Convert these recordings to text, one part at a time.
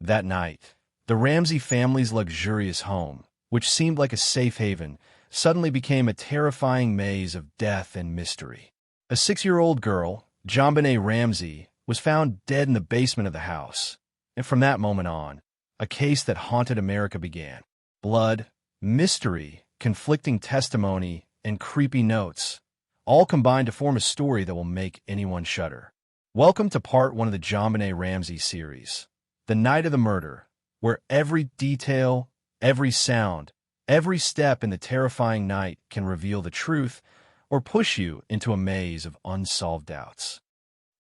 That night, the Ramsey family's luxurious home, which seemed like a safe haven, suddenly became a terrifying maze of death and mystery. A 6-year-old girl, JonBenét Ramsey, was found dead in the basement of the house, and from that moment on, a case that haunted America began. Blood, mystery, conflicting testimony, and creepy notes, all combined to form a story that will make anyone shudder. Welcome to part 1 of the JonBenét Ramsey series, The Night of the Murder, where every detail, every sound, every step in the terrifying night can reveal the truth or push you into a maze of unsolved doubts.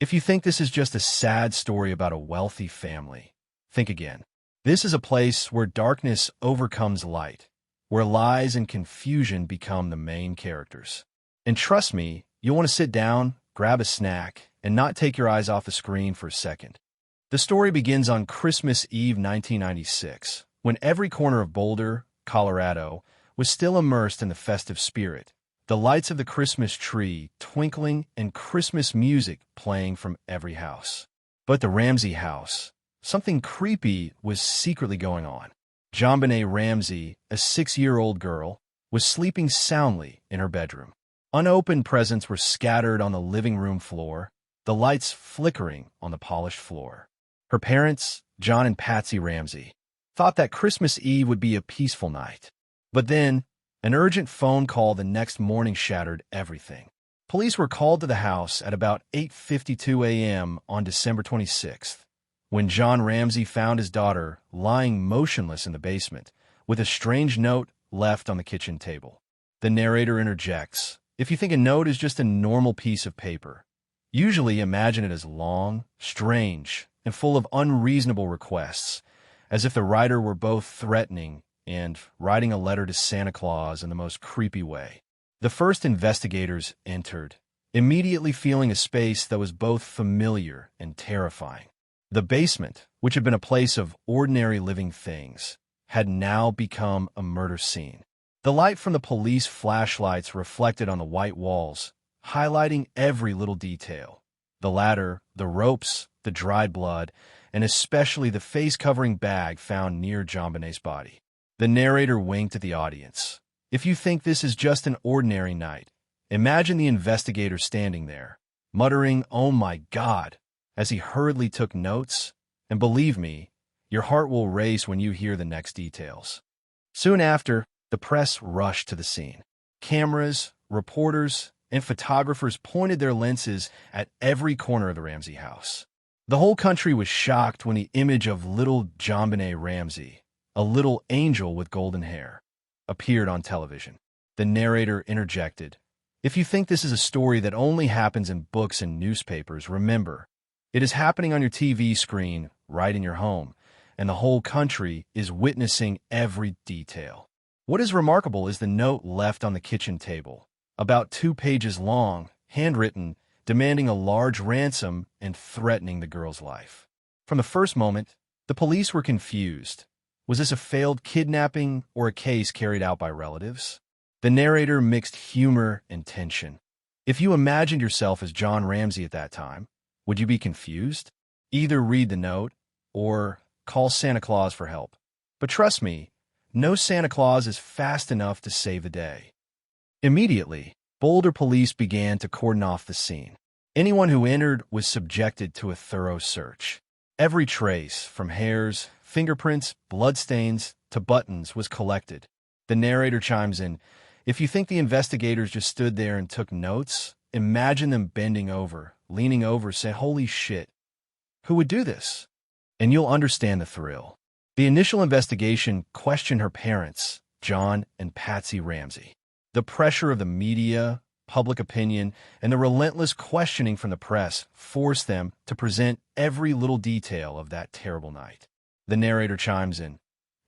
If you think this is just a sad story about a wealthy family, think again. This is a place where darkness overcomes light, where lies and confusion become the main characters. And trust me, you'll want to sit down, grab a snack, and not take your eyes off the screen for a second. The story begins on Christmas Eve 1996, when every corner of Boulder, Colorado, was still immersed in the festive spirit. The lights of the Christmas tree twinkling and Christmas music playing from every house. But the Ramsey house, something creepy was secretly going on. JonBenét Ramsey, a 6-year-old girl, was sleeping soundly in her bedroom. Unopened presents were scattered on the living room floor, the lights flickering on the polished floor. Her parents, John and Patsy Ramsey, thought that Christmas Eve would be a peaceful night. But then, an urgent phone call the next morning shattered everything. Police were called to the house at about 8:52 a.m. on December 26th, when John Ramsey found his daughter lying motionless in the basement, with a strange note left on the kitchen table. The narrator interjects, "If you think a note is just a normal piece of paper, usually imagine it as long, strange, and full of unreasonable requests, as if the writer were both threatening and writing a letter to Santa Claus in the most creepy way." The first investigators entered, immediately feeling a space that was both familiar and terrifying. The basement, which had been a place of ordinary living things, had now become a murder scene. The light from the police flashlights reflected on the white walls, highlighting every little detail. The ladder, the ropes, the dried blood, and especially the face-covering bag found near JonBenét's body. The narrator winked at the audience. If you think this is just an ordinary night, imagine the investigator standing there, muttering, "Oh my God," as he hurriedly took notes, and believe me, your heart will race when you hear the next details. Soon after, the press rushed to the scene. Cameras, reporters, and photographers pointed their lenses at every corner of the Ramsey house. The whole country was shocked when the image of little JonBenét Ramsey, a little angel with golden hair, appeared on television. The narrator interjected, "If you think this is a story that only happens in books and newspapers, remember, it is happening on your TV screen right in your home, and the whole country is witnessing every detail." What is remarkable is the note left on the kitchen table, about 2 pages long, handwritten, demanding a large ransom and threatening the girl's life. From the first moment, the police were confused. Was this a failed kidnapping or a case carried out by relatives? The narrator mixed humor and tension. If you imagined yourself as John Ramsey at that time, would you be confused? Either read the note or call Santa Claus for help. But trust me, no Santa Claus is fast enough to save the day. Immediately, Boulder police began to cordon off the scene. Anyone who entered was subjected to a thorough search. Every trace, from hairs, fingerprints, bloodstains, to buttons, was collected. The narrator chimes in, "If you think the investigators just stood there and took notes, imagine them bending over, leaning over, saying, 'Holy shit, who would do this?' And you'll understand the thrill." The initial investigation questioned her parents, John and Patsy Ramsey. The pressure of the media, public opinion, and the relentless questioning from the press forced them to present every little detail of that terrible night. The narrator chimes in,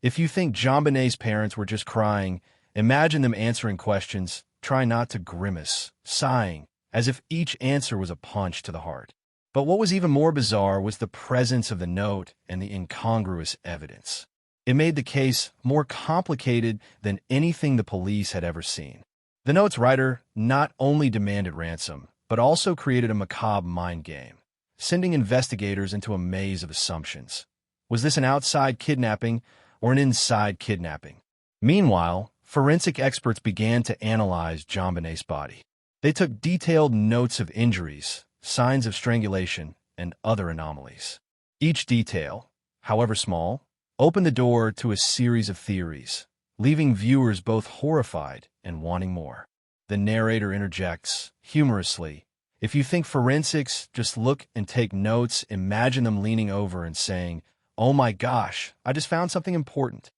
"If you think JonBenét's parents were just crying, imagine them answering questions, trying not to grimace, sighing, as if each answer was a punch to the heart." But what was even more bizarre was the presence of the note and the incongruous evidence. It made the case more complicated than anything the police had ever seen. The note's writer not only demanded ransom, but also created a macabre mind game, sending investigators into a maze of assumptions. Was this an outside kidnapping or an inside kidnapping? Meanwhile, forensic experts began to analyze JonBenét's body. They took detailed notes of injuries, signs of strangulation, and other anomalies. Each detail, however small, opened the door to a series of theories, leaving viewers both horrified and wanting more. The narrator interjects, humorously, "If you think forensics just look and take notes, imagine them leaning over and saying, 'Oh my gosh, I just found something important.'"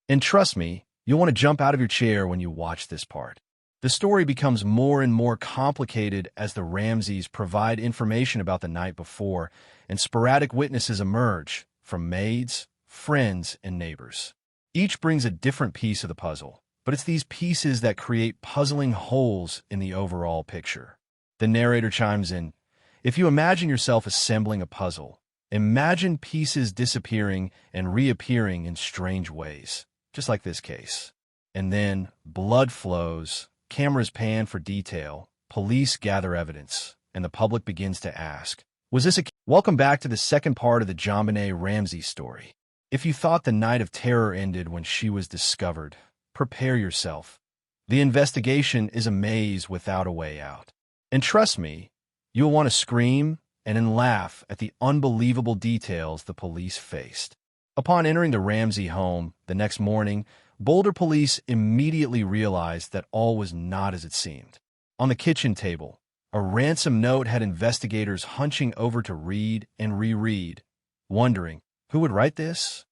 And trust me, you'll want to jump out of your chair when you watch this part. The story becomes more and more complicated as the Ramseys provide information about the night before, and sporadic witnesses emerge from maids, friends, and neighbors. Each brings a different piece of the puzzle, but it's these pieces that create puzzling holes in the overall picture. The narrator chimes in, "If you imagine yourself assembling a puzzle, imagine pieces disappearing and reappearing in strange ways, just like this case. And then blood flows, cameras pan for detail, police gather evidence, and the public begins to ask, was this a..." Welcome back to the second part of the JonBenét Ramsey story. If you thought the night of terror ended when she was discovered, prepare yourself. The investigation is a maze without a way out. And trust me, you'll want to scream and then laugh at the unbelievable details the police faced. Upon entering the Ramsey home the next morning, Boulder police immediately realized that all was not as it seemed. On the kitchen table, a ransom note had investigators hunching over to read and reread, wondering, who would write this?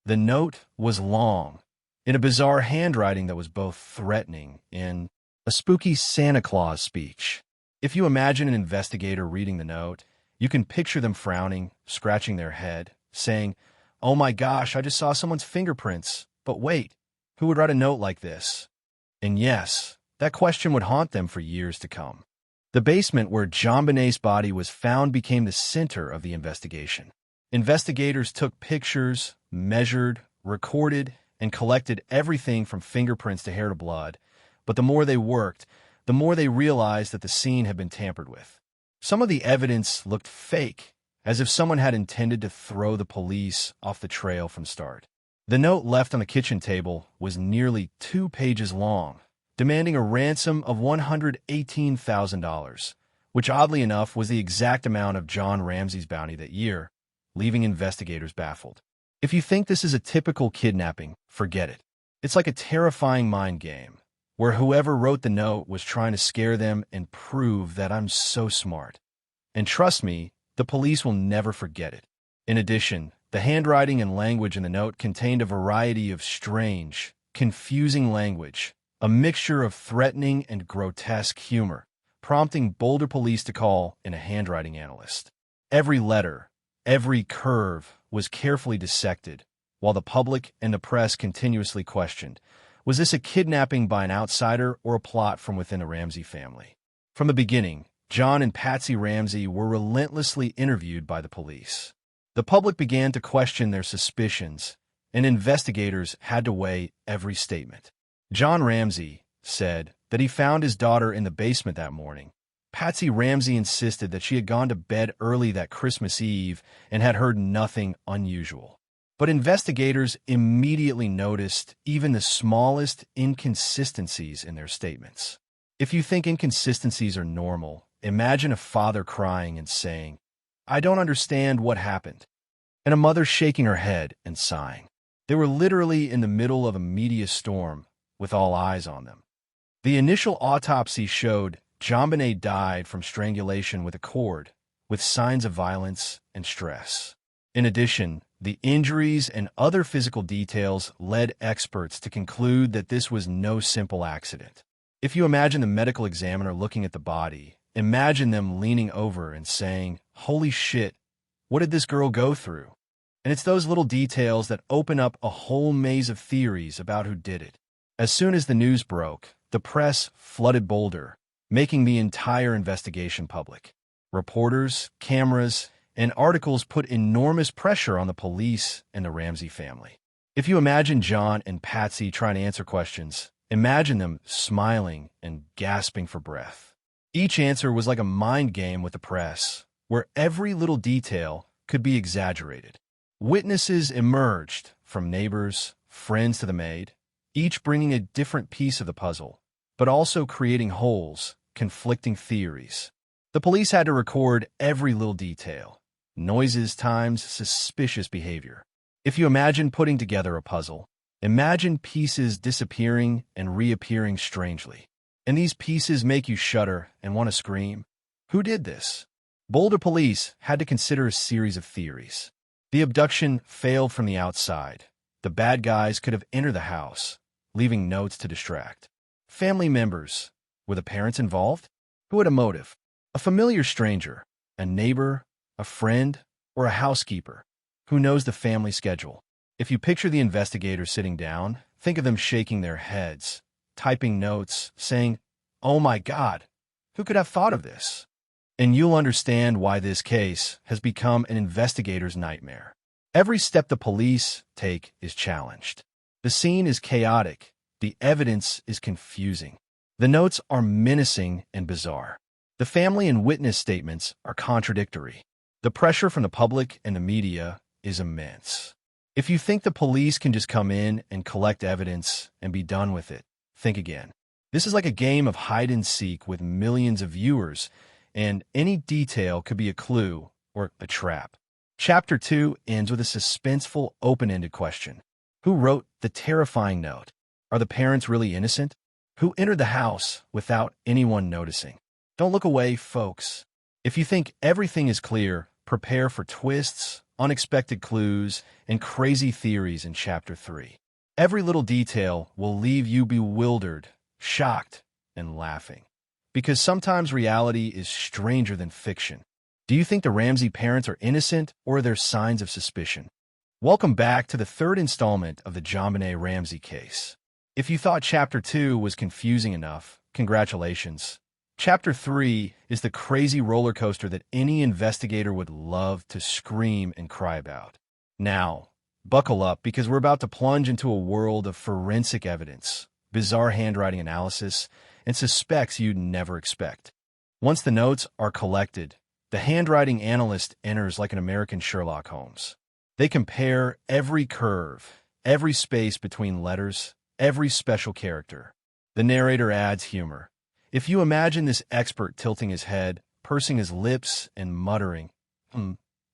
The note was long, in a bizarre handwriting that was both threatening and a spooky Santa Claus speech. If you imagine an investigator reading the note, you can picture them frowning, scratching their head, saying, "Oh my gosh, I just saw someone's fingerprints. But wait, who would write a note like this?" And yes, that question would haunt them for years to come. The basement where JonBenét's body was found became the center of the investigation. Investigators took pictures, measured, recorded, and collected everything from fingerprints to hair to blood, but the more they worked, the more they realized that the scene had been tampered with. Some of the evidence looked fake, as if someone had intended to throw the police off the trail from start. The note left on the kitchen table was nearly 2 pages long, demanding a ransom of $118,000, which oddly enough was the exact amount of John Ramsey's bounty that year, leaving investigators baffled. If you think this is a typical kidnapping, forget it. It's like a terrifying mind game, where whoever wrote the note was trying to scare them and prove that I'm so smart. And trust me, the police will never forget it. In addition, the handwriting and language in the note contained a variety of strange, confusing language, a mixture of threatening and grotesque humor, prompting Boulder police to call in a handwriting analyst. Every letter, every curve was carefully dissected, while the public and the press continuously questioned, was this a kidnapping by an outsider or a plot from within the Ramsey family? From the beginning, John and Patsy Ramsey were relentlessly interviewed by the police. The public began to question their suspicions, and investigators had to weigh every statement. John Ramsey said that he found his daughter in the basement that morning. Patsy Ramsey insisted that she had gone to bed early that Christmas Eve and had heard nothing unusual. But investigators immediately noticed even the smallest inconsistencies in their statements. If you think inconsistencies are normal, imagine a father crying and saying, "I don't understand what happened," and a mother shaking her head and sighing. They were literally in the middle of a media storm, with all eyes on them. The initial autopsy showed JonBenét died from strangulation with a cord, with signs of violence and stress. In addition, the injuries and other physical details led experts to conclude that this was no simple accident. If you imagine the medical examiner looking at the body, imagine them leaning over and saying, "Holy shit, what did this girl go through?" And it's those little details that open up a whole maze of theories about who did it. As soon as the news broke, the press flooded Boulder, making the entire investigation public. Reporters, cameras, and articles put enormous pressure on the police and the Ramsey family. If you imagine John and Patsy trying to answer questions, imagine them smiling and gasping for breath. Each answer was like a mind game with the press, where every little detail could be exaggerated. Witnesses emerged, from neighbors, friends to the maid, each bringing a different piece of the puzzle, but also creating holes, conflicting theories. The police had to record every little detail: noises times suspicious behavior. If you imagine putting together a puzzle, imagine pieces disappearing and reappearing strangely. And these pieces make you shudder and want to scream. Who did this? Boulder police had to consider a series of theories. The abduction failed from the outside. The bad guys could have entered the house, leaving notes to distract. Family members. Were the parents involved? Who had a motive? A familiar stranger, a neighbor, a friend, or a housekeeper? Who knows the family schedule? If you picture the investigators sitting down, think of them shaking their heads, typing notes, saying, "Oh my God, who could have thought of this?" And you'll understand why this case has become an investigator's nightmare. Every step the police take is challenged. The scene is chaotic. The evidence is confusing. The notes are menacing and bizarre. The family and witness statements are contradictory. The pressure from the public and the media is immense. If you think the police can just come in and collect evidence and be done with it, think again. This is like a game of hide and seek with millions of viewers, and any detail could be a clue or a trap. Chapter 2 ends with a suspenseful, open-ended question. Who wrote the terrifying note? Are the parents really innocent? Who entered the house without anyone noticing? Don't look away, folks. If you think everything is clear, prepare for twists, unexpected clues, and crazy theories in Chapter 3. Every little detail will leave you bewildered, shocked, and laughing. Because sometimes reality is stranger than fiction. Do you think the Ramsey parents are innocent, or are there signs of suspicion? Welcome back to the third installment of the JonBenét Ramsey case. If you thought Chapter 2 was confusing enough, congratulations. Chapter 3 is the crazy roller coaster that any investigator would love to scream and cry about. Now, buckle up, because we're about to plunge into a world of forensic evidence, bizarre handwriting analysis, and suspects you'd never expect. Once the notes are collected, the handwriting analyst enters like an American Sherlock Holmes. They compare every curve, every space between letters, every special character. The narrator adds humor. If you imagine this expert tilting his head, pursing his lips, and muttering,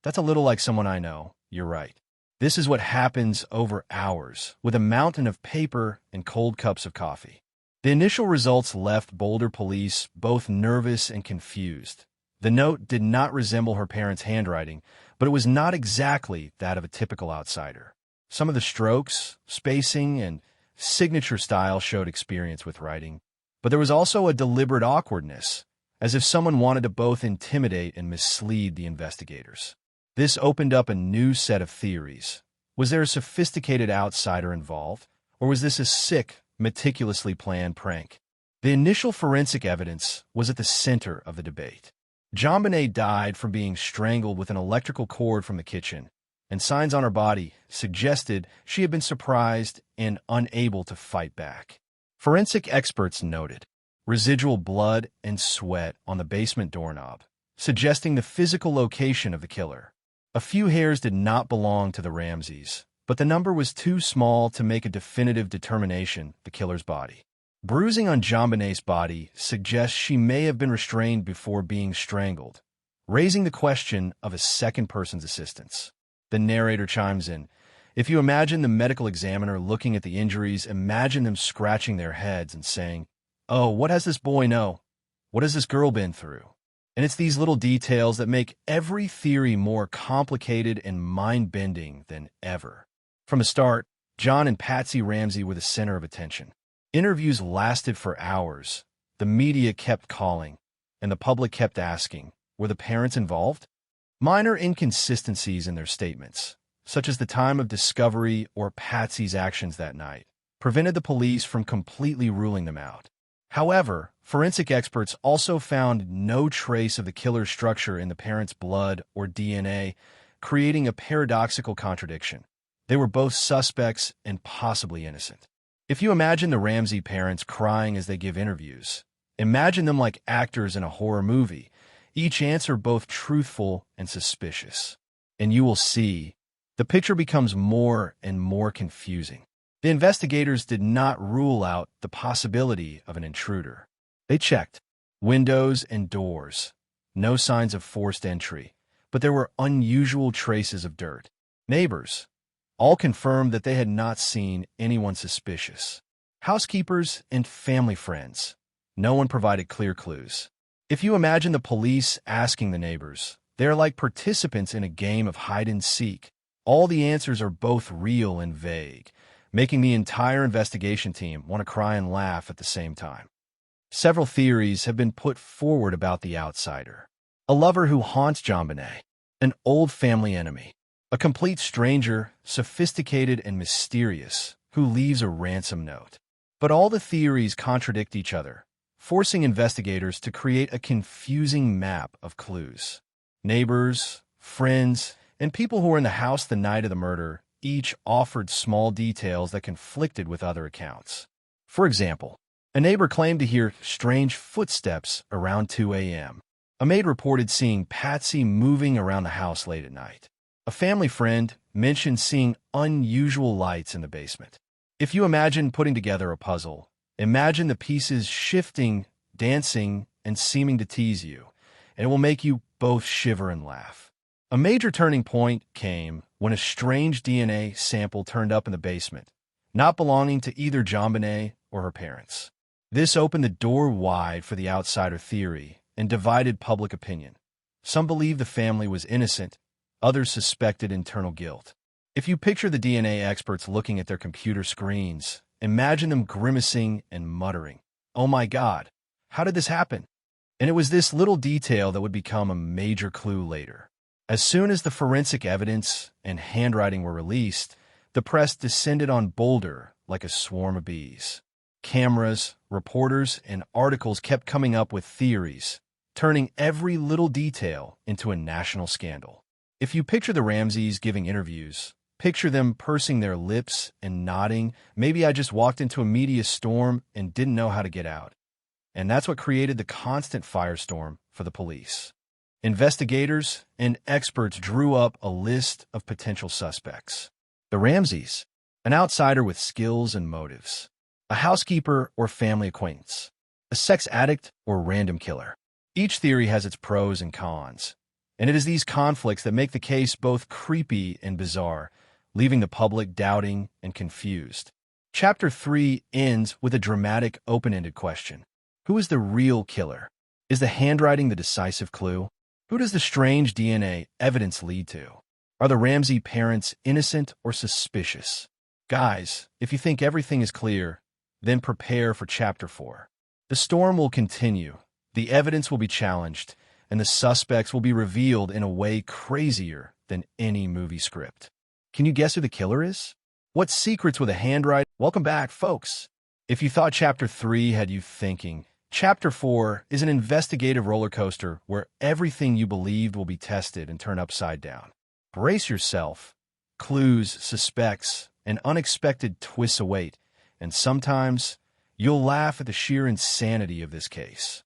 that's a little like someone I know, you're right. This is what happens over hours, with a mountain of paper and cold cups of coffee. The initial results left Boulder police both nervous and confused. The note did not resemble her parents' handwriting, but it was not exactly that of a typical outsider. Some of the strokes, spacing, and signature style showed experience with writing, but there was also a deliberate awkwardness, as if someone wanted to both intimidate and mislead the investigators. This opened up a new set of theories. Was there a sophisticated outsider involved, or was this a sick, meticulously planned prank? The initial forensic evidence was at the center of the debate. JonBenét died from being strangled with an electrical cord from the kitchen, and signs on her body suggested she had been surprised and unable to fight back. Forensic experts noted residual blood and sweat on the basement doorknob, suggesting the physical location of the killer. A few hairs did not belong to the Ramseys, but the number was too small to make a definitive determination the killer's body. Bruising on JonBenét's body suggests she may have been restrained before being strangled, raising the question of a second person's assistance. The narrator chimes in. If you imagine the medical examiner looking at the injuries, imagine them scratching their heads and saying, "Oh, what has this boy know? What has this girl been through?" And it's these little details that make every theory more complicated and mind-bending than ever. From the start, John and Patsy Ramsey were the center of attention. Interviews lasted for hours. The media kept calling, and the public kept asking, were the parents involved? Minor inconsistencies in their statements, such as the time of discovery or Patsy's actions that night, prevented the police from completely ruling them out. However, forensic experts also found no trace of the killer's structure in the parents' blood or DNA, creating a paradoxical contradiction. They were both suspects and possibly innocent. If you imagine the Ramsey parents crying as they give interviews, imagine them like actors in a horror movie, each answer both truthful and suspicious. And you will see, the picture becomes more and more confusing. The investigators did not rule out the possibility of an intruder. They checked windows and doors. No signs of forced entry, but there were unusual traces of dirt. Neighbors all confirmed that they had not seen anyone suspicious. Housekeepers and family friends. No one provided clear clues. If you imagine the police asking the neighbors, they are like participants in a game of hide-and-seek. All the answers are both real and vague, making the entire investigation team want to cry and laugh at the same time. Several theories have been put forward about the outsider. A lover who haunts JonBenét, an old family enemy, a complete stranger, sophisticated and mysterious, who leaves a ransom note. But all the theories contradict each other, forcing investigators to create a confusing map of clues. Neighbors, friends, and people who were in the house the night of the murder each offered small details that conflicted with other accounts. For example, a neighbor claimed to hear strange footsteps around 2 a.m. A maid reported seeing Patsy moving around the house late at night. A family friend mentioned seeing unusual lights in the basement. If you imagine putting together a puzzle, imagine the pieces shifting, dancing, and seeming to tease you, and it will make you both shiver and laugh. A major turning point came when a strange DNA sample turned up in the basement, not belonging to either JonBenét or her parents. This opened the door wide for the outsider theory and divided public opinion. Some believed the family was innocent, others suspected internal guilt. If you picture the DNA experts looking at their computer screens, imagine them grimacing and muttering, "Oh my God, how did this happen?" And it was this little detail that would become a major clue later. As soon as the forensic evidence and handwriting were released, the press descended on Boulder like a swarm of bees. Cameras, reporters, and articles kept coming up with theories, turning every little detail into a national scandal. If you picture the Ramseys giving interviews, picture them pursing their lips and nodding, "Maybe I just walked into a media storm and didn't know how to get out." And that's what created the constant firestorm for the police. Investigators and experts drew up a list of potential suspects. The Ramseys, an outsider with skills and motives. A housekeeper or family acquaintance. A sex addict or random killer. Each theory has its pros and cons, and it is these conflicts that make the case both creepy and bizarre, leaving the public doubting and confused. Chapter 3 ends with a dramatic, open-ended question. Who is the real killer? Is the handwriting the decisive clue? Who does the strange DNA evidence lead to? Are the Ramsey parents innocent or suspicious? Guys, if you think everything is clear, then prepare for Chapter 4. The storm will continue, the evidence will be challenged, and the suspects will be revealed in a way crazier than any movie script. Can you guess who the killer is? What secrets with a handwriting? Welcome back, folks. If you thought Chapter 3 had you thinking, Chapter 4 is an investigative roller coaster where everything you believed will be tested and turned upside down. Brace yourself. Clues, suspects, and unexpected twists await, and sometimes you'll laugh at the sheer insanity of this case.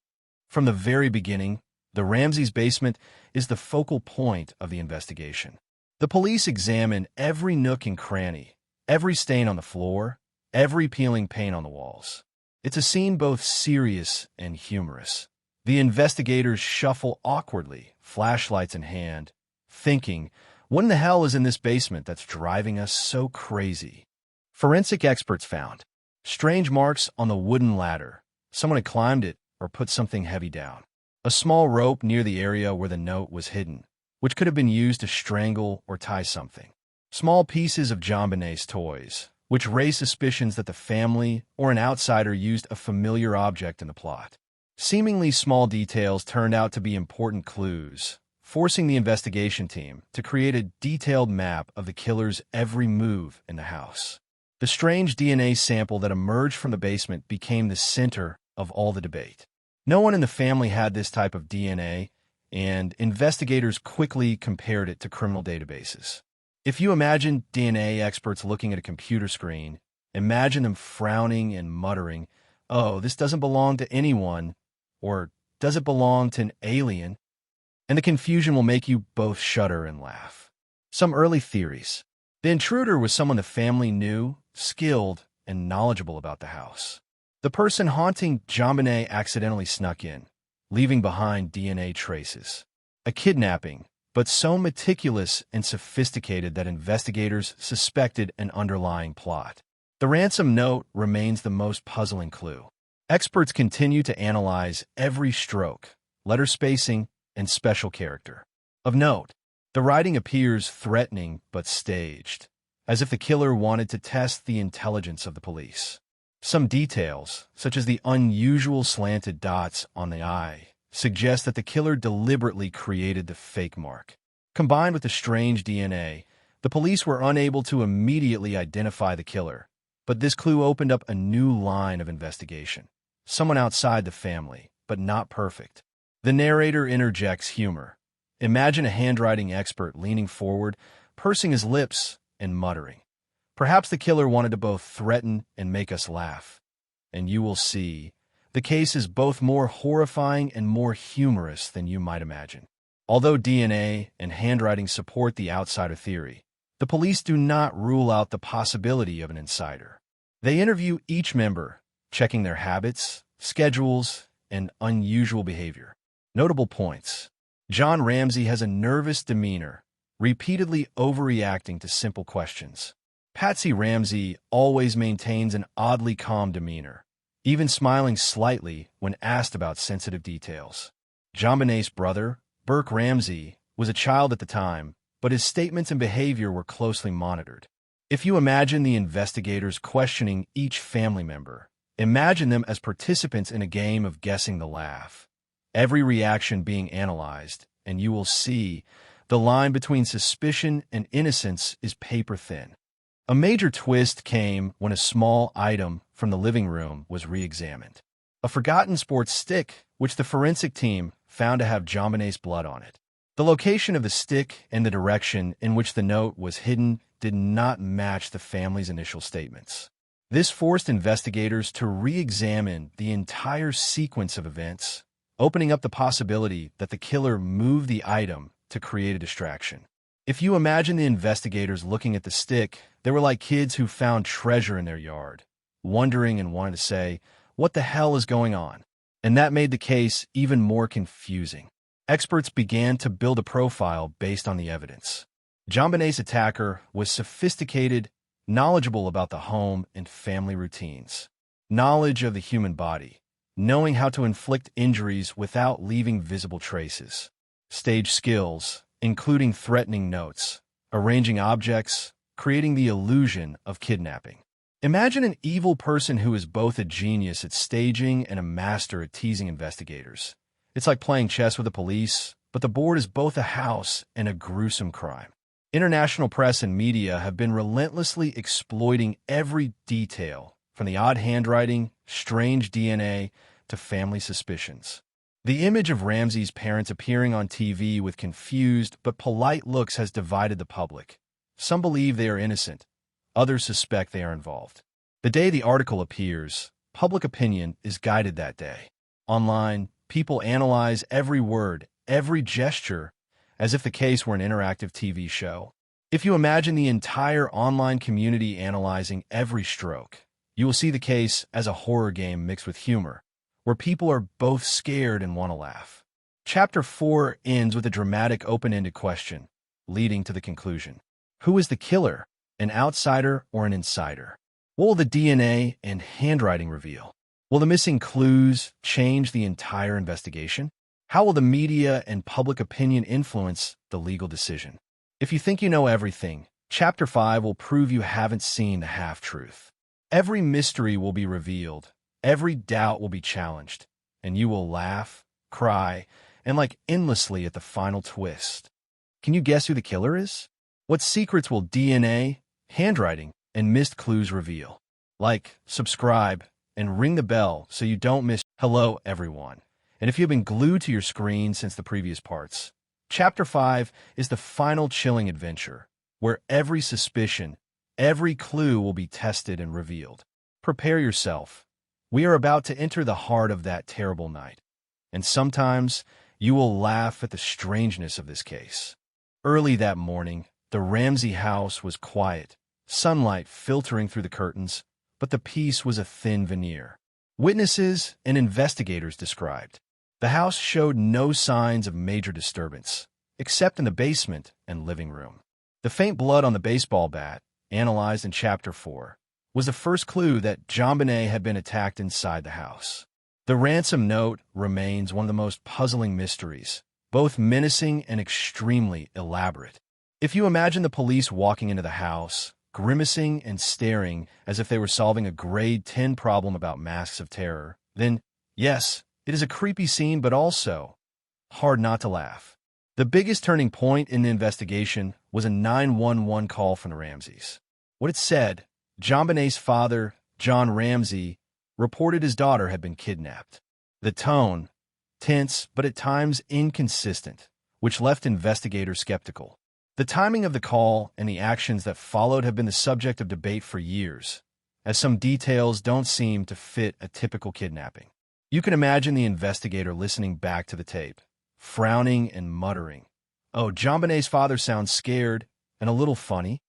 From the very beginning, the Ramseys' basement is the focal point of the investigation. The police examine every nook and cranny, every stain on the floor, every peeling paint on the walls. It's a scene both serious and humorous. The investigators shuffle awkwardly, flashlights in hand, thinking, what in the hell is in this basement that's driving us so crazy? Forensic experts found strange marks on the wooden ladder. Someone had climbed it or put something heavy down. A small rope near the area where the note was hidden, which could have been used to strangle or tie something. Small pieces of JonBenét's toys, which raised suspicions that the family or an outsider used a familiar object in the plot. Seemingly small details turned out to be important clues, forcing the investigation team to create a detailed map of the killer's every move in the house. The strange DNA sample that emerged from the basement became the center of all the debate. No one in the family had this type of DNA, and investigators quickly compared it to criminal databases. If you imagine DNA experts looking at a computer screen, imagine them frowning and muttering, "Oh, this doesn't belong to anyone," or "Does it belong to an alien?" And the confusion will make you both shudder and laugh. Some early theories. The intruder was someone the family knew, skilled, and knowledgeable about the house. The person haunting JonBenét accidentally snuck in, leaving behind DNA traces. A kidnapping, but so meticulous and sophisticated that investigators suspected an underlying plot. The ransom note remains the most puzzling clue. Experts continue to analyze every stroke, letter spacing, and special character. Of note, the writing appears threatening but staged, as if the killer wanted to test the intelligence of the police. Some details, such as the unusual slanted dots on the eye, suggest that the killer deliberately created the fake mark. Combined with the strange DNA, the police were unable to immediately identify the killer, but this clue opened up a new line of investigation. Someone outside the family, but not perfect. The narrator interjects humor. Imagine a handwriting expert leaning forward, pursing his lips and muttering. Perhaps the killer wanted to both threaten and make us laugh. And you will see, the case is both more horrifying and more humorous than you might imagine. Although DNA and handwriting support the outsider theory, the police do not rule out the possibility of an insider. They interview each member, checking their habits, schedules, and unusual behavior. Notable points. John Ramsey has a nervous demeanor, repeatedly overreacting to simple questions. Patsy Ramsey always maintains an oddly calm demeanor, even smiling slightly when asked about sensitive details. JonBenét's brother, Burke Ramsey, was a child at the time, but his statements and behavior were closely monitored. If you imagine the investigators questioning each family member, imagine them as participants in a game of guessing the laugh. Every reaction being analyzed, and you will see the line between suspicion and innocence is paper-thin. A major twist came when a small item from the living room was re-examined. A forgotten sports stick, which the forensic team found to have JonBenét's blood on it. The location of the stick and the direction in which the note was hidden did not match the family's initial statements. This forced investigators to re-examine the entire sequence of events, opening up the possibility that the killer moved the item to create a distraction. If you imagine the investigators looking at the stick, they were like kids who found treasure in their yard, wondering and wanting to say, "What the hell is going on?" And that made the case even more confusing. Experts began to build a profile based on the evidence. JonBenét's attacker was sophisticated, knowledgeable about the home and family routines, knowledge of the human body, knowing how to inflict injuries without leaving visible traces, stage skills, including threatening notes, arranging objects, creating the illusion of kidnapping. Imagine an evil person who is both a genius at staging and a master at teasing investigators. It's like playing chess with the police, but the board is both a house and a gruesome crime. International press and media have been relentlessly exploiting every detail, from the odd handwriting, strange DNA, to family suspicions. The image of Ramsey's parents appearing on TV with confused but polite looks has divided the public. Some believe they are innocent. Others suspect they are involved. The day the article appears, public opinion is guided that day. Online, people analyze every word, every gesture, as if the case were an interactive TV show. If you imagine the entire online community analyzing every stroke, you will see the case as a horror game mixed with humor, where people are both scared and want to laugh. Chapter 4 ends with a dramatic open-ended question, leading to the conclusion. Who is the killer, an outsider or an insider? What will the DNA and handwriting reveal? Will the missing clues change the entire investigation? How will the media and public opinion influence the legal decision? If you think you know everything, Chapter 5 will prove you haven't seen the half-truth. Every mystery will be revealed, every doubt will be challenged, and you will laugh, cry, and like endlessly at the final twist. Can you guess who the killer is? What secrets will DNA, handwriting, and missed clues reveal? Like, subscribe, and ring the bell so you don't miss. Hello, everyone. And if you've been glued to your screen since the previous parts, Chapter 5 is the final chilling adventure, where every suspicion, every clue will be tested and revealed. Prepare yourself. We are about to enter the heart of that terrible night. And sometimes you will laugh at the strangeness of this case. Early that morning, the The Ramsey house was quiet, sunlight filtering through the curtains, but the peace was a thin veneer. Witnesses and investigators described. The house showed no signs of major disturbance, except in the basement and living room. The faint blood on the baseball bat, analyzed in Chapter 4, was the first clue that JonBenét had been attacked inside the house. The ransom note remains one of the most puzzling mysteries, both menacing and extremely elaborate. If you imagine the police walking into the house, grimacing and staring as if they were solving a grade 10 problem about masks of terror, then, yes, it is a creepy scene, but also hard not to laugh. The biggest turning point in the investigation was a 911 call from the Ramseys. What it said, JonBenét's father, John Ramsey, reported his daughter had been kidnapped. The tone, tense but at times inconsistent, which left investigators skeptical. The timing of the call and the actions that followed have been the subject of debate for years, as some details don't seem to fit a typical kidnapping. You can imagine the investigator listening back to the tape, frowning and muttering, "Oh, JonBenét's father sounds scared and a little funny."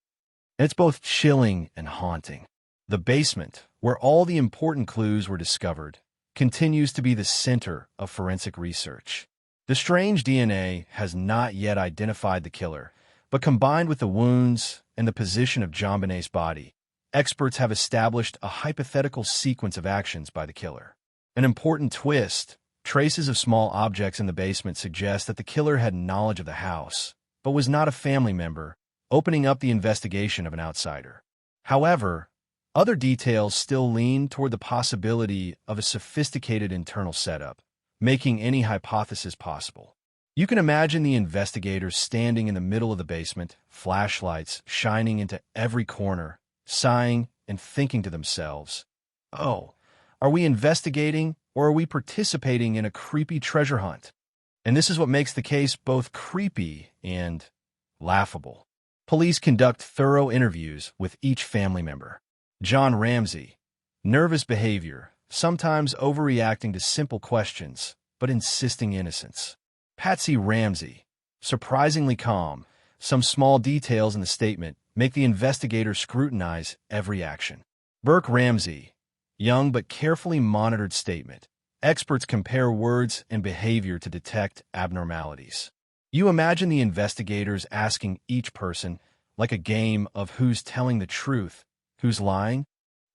And it's both chilling and haunting. The basement, where all the important clues were discovered, continues to be the center of forensic research. The strange DNA has not yet identified the killer, but combined with the wounds and the position of JonBenét's body, experts have established a hypothetical sequence of actions by the killer. An important twist, traces of small objects in the basement suggest that the killer had knowledge of the house, but was not a family member, opening up the investigation of an outsider. However, other details still lean toward the possibility of a sophisticated internal setup, making any hypothesis possible. You can imagine the investigators standing in the middle of the basement, flashlights shining into every corner, sighing and thinking to themselves, "Oh, are we investigating or are we participating in a creepy treasure hunt?" And this is what makes the case both creepy and laughable. Police conduct thorough interviews with each family member. John Ramsey, nervous behavior, sometimes overreacting to simple questions, but insisting innocence. Patsy Ramsey, surprisingly calm, some small details in the statement make the investigator scrutinize every action. Burke Ramsey, young but carefully monitored statement. Experts compare words and behavior to detect abnormalities. You imagine the investigators asking each person, like a game of who's telling the truth, who's lying,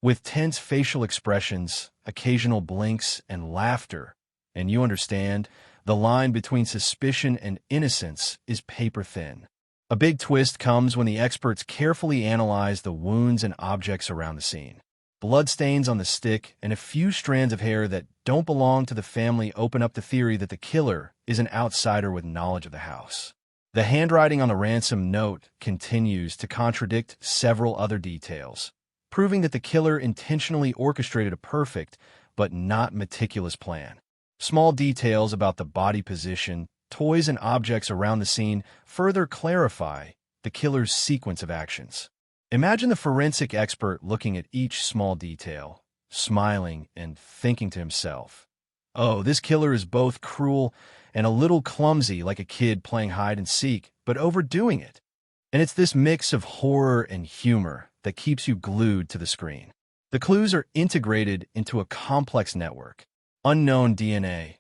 with tense facial expressions, occasional blinks, and laughter. And you understand, the line between suspicion and innocence is paper thin. A big twist comes when the experts carefully analyze the wounds and objects around the scene. Bloodstains on the stick and a few strands of hair that don't belong to the family open up the theory that the killer is an outsider with knowledge of the house. The handwriting on the ransom note continues to contradict several other details, proving that the killer intentionally orchestrated a perfect but not meticulous plan. Small details about the body position, toys, and objects around the scene further clarify the killer's sequence of actions. Imagine the forensic expert looking at each small detail, smiling and thinking to himself, "Oh, this killer is both cruel and a little clumsy, like a kid playing hide and seek, but overdoing it." And it's this mix of horror and humor that keeps you glued to the screen. The clues are integrated into a complex network. Unknown DNA,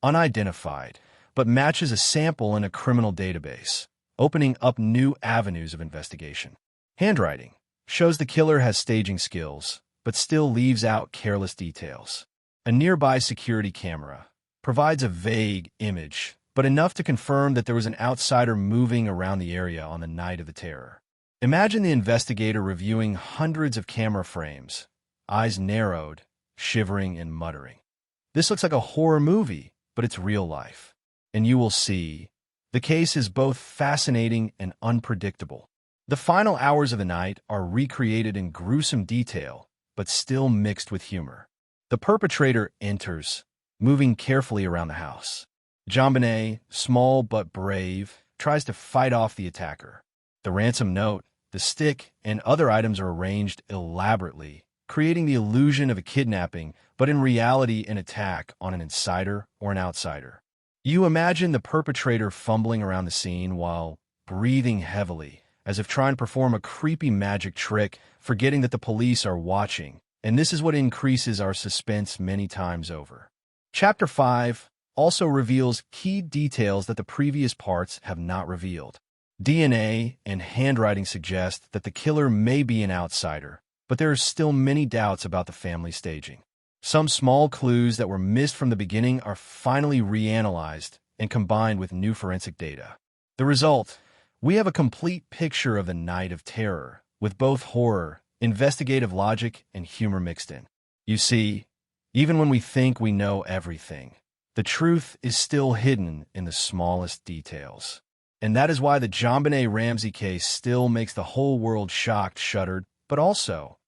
unidentified, but matches a sample in a criminal database, opening up new avenues of investigation. Handwriting shows the killer has staging skills, but still leaves out careless details. A nearby security camera provides a vague image, but enough to confirm that there was an outsider moving around the area on the night of the terror. Imagine the investigator reviewing hundreds of camera frames, eyes narrowed, shivering and muttering. "This looks like a horror movie, but it's real life." And you will see, the case is both fascinating and unpredictable. The final hours of the night are recreated in gruesome detail, but still mixed with humor. The perpetrator enters, moving carefully around the house. JonBenét, small but brave, tries to fight off the attacker. The ransom note, the stick, and other items are arranged elaborately, creating the illusion of a kidnapping, but in reality an attack on an insider or an outsider. You imagine the perpetrator fumbling around the scene while breathing heavily, as if trying to perform a creepy magic trick, forgetting that the police are watching. And this is what increases our suspense many times over. Chapter 5 also reveals key details that the previous parts have not revealed. DNA and handwriting suggest that the killer may be an outsider, but there are still many doubts about the family staging. Some small clues that were missed from the beginning are finally reanalyzed and combined with new forensic data. The result: we have a complete picture of the Night of Terror, with both horror, investigative logic, and humor mixed in. You see, even when we think we know everything, the truth is still hidden in the smallest details. And that is why the JonBenét Ramsey case still makes the whole world shocked, shuddered, but also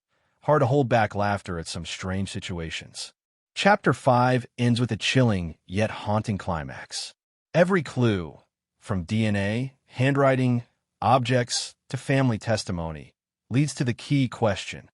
hard to hold back laughter at some strange situations. Chapter 5 ends with a chilling yet haunting climax. Every clue, from DNA, handwriting, objects, to family testimony, leads to the key question: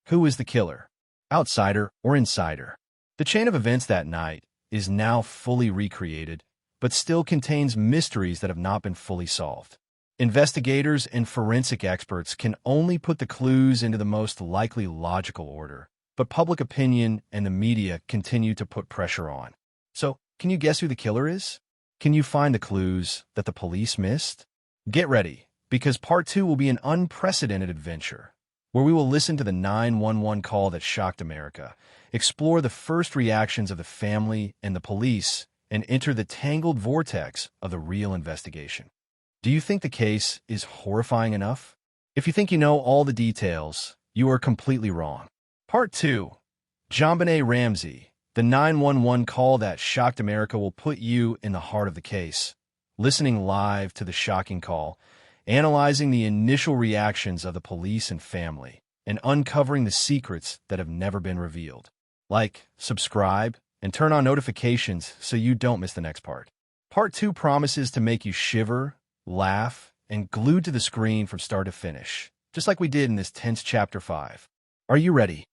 who is the killer? Outsider or insider? The chain of events that night is now fully recreated, but still contains mysteries that have not been fully solved. Investigators and forensic experts can only put the clues into the most likely logical order, but public opinion and the media continue to put pressure on. So, can you guess who the killer is? Can you find the clues that the police missed? Get ready, because Part 2 will be an unprecedented adventure, where we will listen to the 911 call that shocked America, explore the first reactions of the family and the police, and enter the tangled vortex of the real investigation. Do you think the case is horrifying enough? If you think you know all the details, you are completely wrong. Part 2, JonBenét Ramsey, the 911 call that shocked America, will put you in the heart of the case, listening live to the shocking call, analyzing the initial reactions of the police and family, and uncovering the secrets that have never been revealed. Like, subscribe, and turn on notifications so you don't miss the next part. Part 2 promises to make you shiver, laugh, and glued to the screen from start to finish, just like we did in this tense Chapter 5. Are you ready?